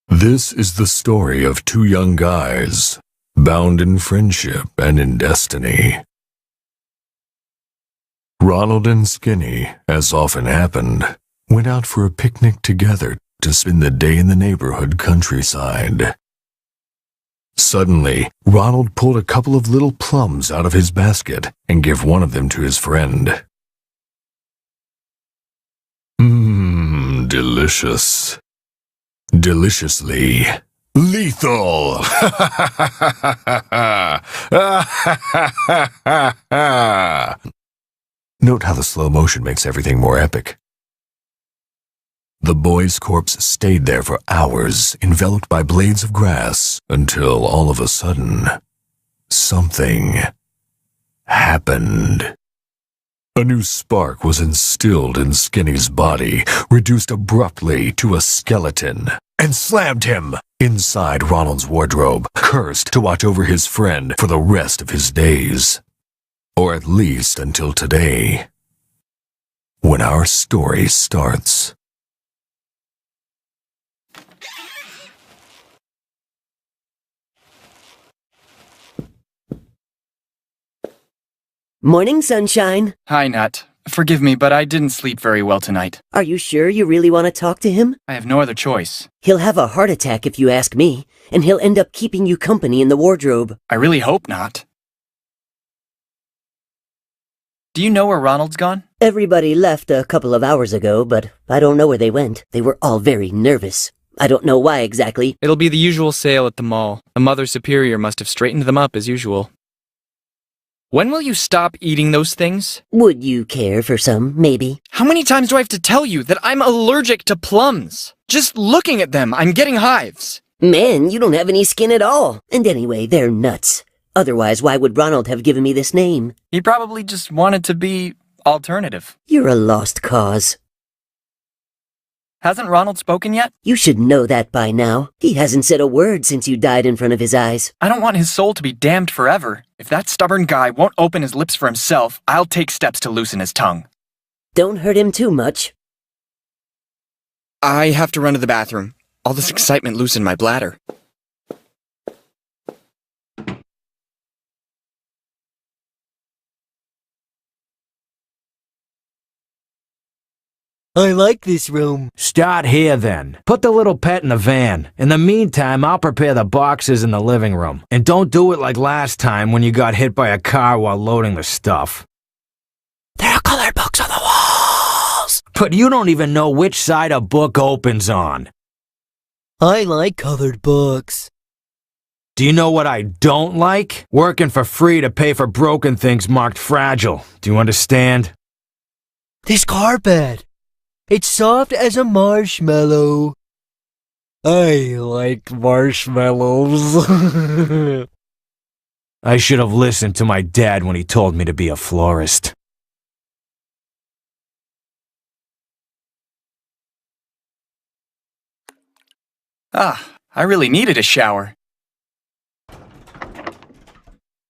This is the story of two young guys, bound in friendship and in destiny. Ronald and Skinny, as often happened, went out for a picnic together to spend the day in the neighborhood countryside. Suddenly, Ronald pulled a couple of little plums out of his basket and gave one of them to his friend. Delicious. Deliciously lethal. Note how the slow motion makes everything more epic. The boy's corpse stayed there for hours, enveloped by blades of grass, until all of a sudden, something happened. A new spark was instilled in Skinny's body, reduced abruptly to a skeleton, and slammed him inside Ronald's wardrobe, cursed to watch over his friend for the rest of his days. Or at least until today, when our story starts. Morning, sunshine. Hi, Nat. Forgive me, but I didn't sleep very well tonight. Are you sure you really want to talk to him? I have no other choice. He'll have a heart attack if you ask me, and he'll end up keeping you company in the wardrobe. I really hope not. Do you know where Ronald's gone? Everybody left a couple of hours ago, but I don't know where they went. They were all very nervous. I don't know why exactly. It'll be the usual sale at the mall. A Mother Superior must have straightened them up as usual. When will you stop eating those things? Would you care for some, maybe? How many times do I have to tell you that I'm allergic to plums? Just looking at them, I'm getting hives. Man, you don't have any skin at all. And anyway, they're nuts. Otherwise, why would Ronald have given me this name? He probably just wanted to be alternative. You're a lost cause. Hasn't Ronald spoken yet? You should know that by now. He hasn't said a word since you died in front of his eyes. I don't want his soul to be damned forever. If that stubborn guy won't open his lips for himself, I'll take steps to loosen his tongue. Don't hurt him too much. I have to run to the bathroom. All this excitement loosened my bladder. I like this room. Start here then. Put the little pet in the van. In the meantime, I'll prepare the boxes in the living room. And don't do it like last time when you got hit by a car while loading the stuff. There are colored books on the walls. But you don't even know which side a book opens on. I like colored books. Do you know what I don't like? Working for free to pay for broken things marked fragile. Do you understand? This carpet. It's soft as a marshmallow. I like marshmallows. I should have listened to my dad when he told me to be a florist. Ah, I really needed a shower.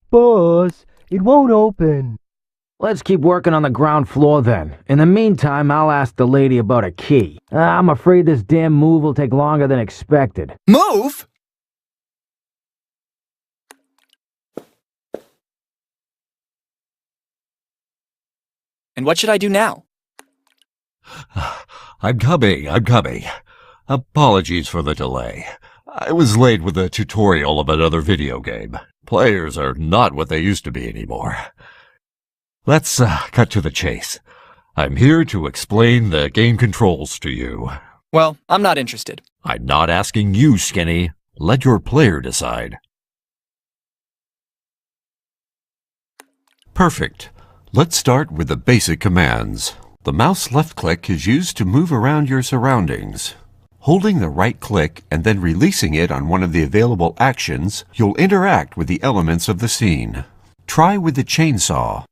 Boss, it won't open. Let's keep working on the ground floor then. In the meantime, I'll ask the lady about a key. I'm afraid this damn move will take longer than expected. Move? And what should I do now? I'm coming. Apologies for the delay. I was late with a tutorial of another video game. Players are not what they used to be anymore. Let's cut to the chase. I'm here to explain the game controls to you. Well, I'm not interested. I'm not asking you, Skinny. Let your player decide. Perfect. Let's start with the basic commands. The mouse left click is used to move around your surroundings. Holding the right click and then releasing it on one of the available actions, you'll interact with the elements of the scene. Try with the chainsaw.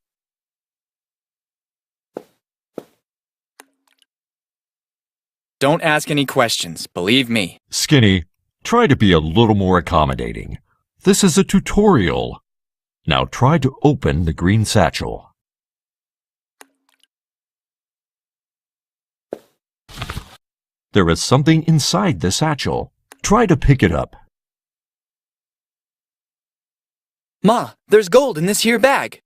Don't ask any questions, believe me. Skinny, try to be a little more accommodating. This is a tutorial. Now try to open the green satchel. There is something inside the satchel. Try to pick it up. Ma, there's gold in this here bag.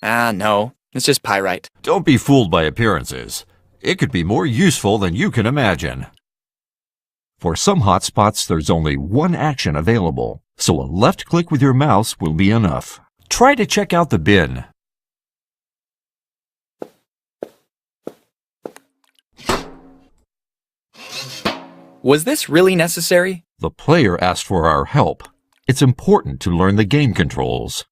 Ah, no. It's just pyrite. Don't be fooled by appearances. It could be more useful than you can imagine. For some hotspots, there's only one action available, so a left click with your mouse will be enough. Try to check out the bin. Was this really necessary? The player asked for our help. It's important to learn the game controls.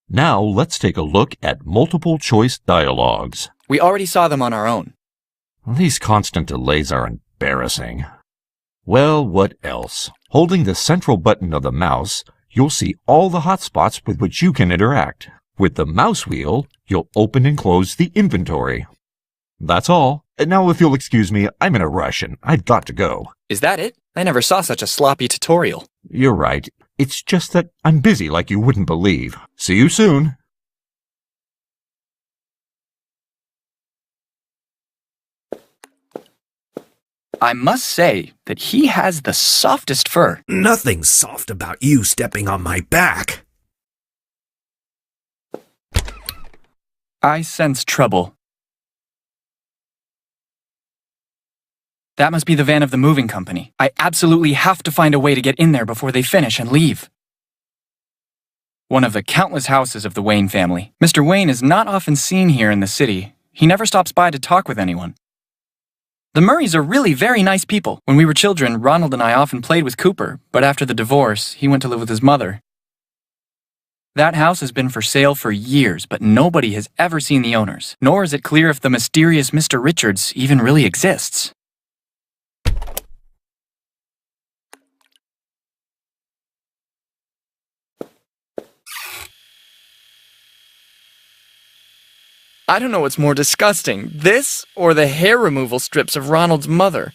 Now let's take a look at multiple choice dialogues. We already saw them on our own. These constant delays are embarrassing. Well, what else? Holding the central button of the mouse, you'll see all the hotspots with which you can interact. With the mouse wheel, you'll open and close the inventory. That's all. And now if you'll excuse me, I'm in a rush and I've got to go. Is that it? I never saw such a sloppy tutorial. You're right. It's just that I'm busy like you wouldn't believe. See you soon. I must say that he has the softest fur. Nothing's soft about you stepping on my back. I sense trouble. That must be the van of the moving company. I absolutely have to find a way to get in there before they finish and leave. One of the countless houses of the Wayne family. Mr. Wayne is not often seen here in the city. He never stops by to talk with anyone. The Murrays are really very nice people. When we were children, Ronald and I often played with Cooper, but after the divorce, he went to live with his mother. That house has been for sale for years, but nobody has ever seen the owners, nor is it clear if the mysterious Mr. Richards even really exists. I don't know what's more disgusting, this or the hair removal strips of Ronald's mother.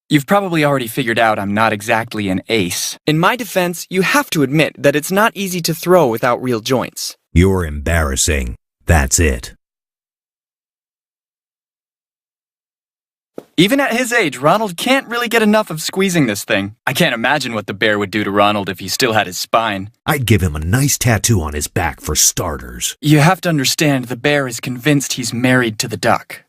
You've probably already figured out I'm not exactly an ace. In my defense, you have to admit that it's not easy to throw without real joints. You're embarrassing. That's it. Even at his age, Ronald can't really get enough of squeezing this thing. I can't imagine what the bear would do to Ronald if he still had his spine. I'd give him a nice tattoo on his back for starters. You have to understand the bear is convinced he's married to the duck.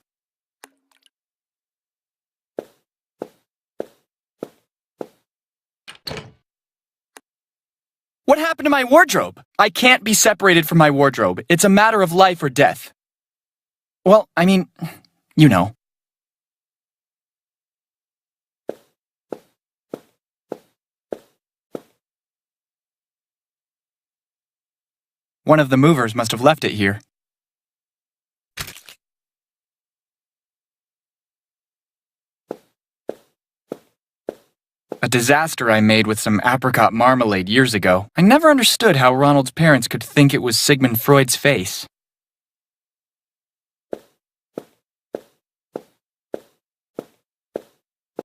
What happened to my wardrobe? I can't be separated from my wardrobe. It's a matter of life or death. Well, I mean, you know. One of the movers must have left it here. A disaster I made with some apricot marmalade years ago. I never understood how Ronald's parents could think it was Sigmund Freud's face.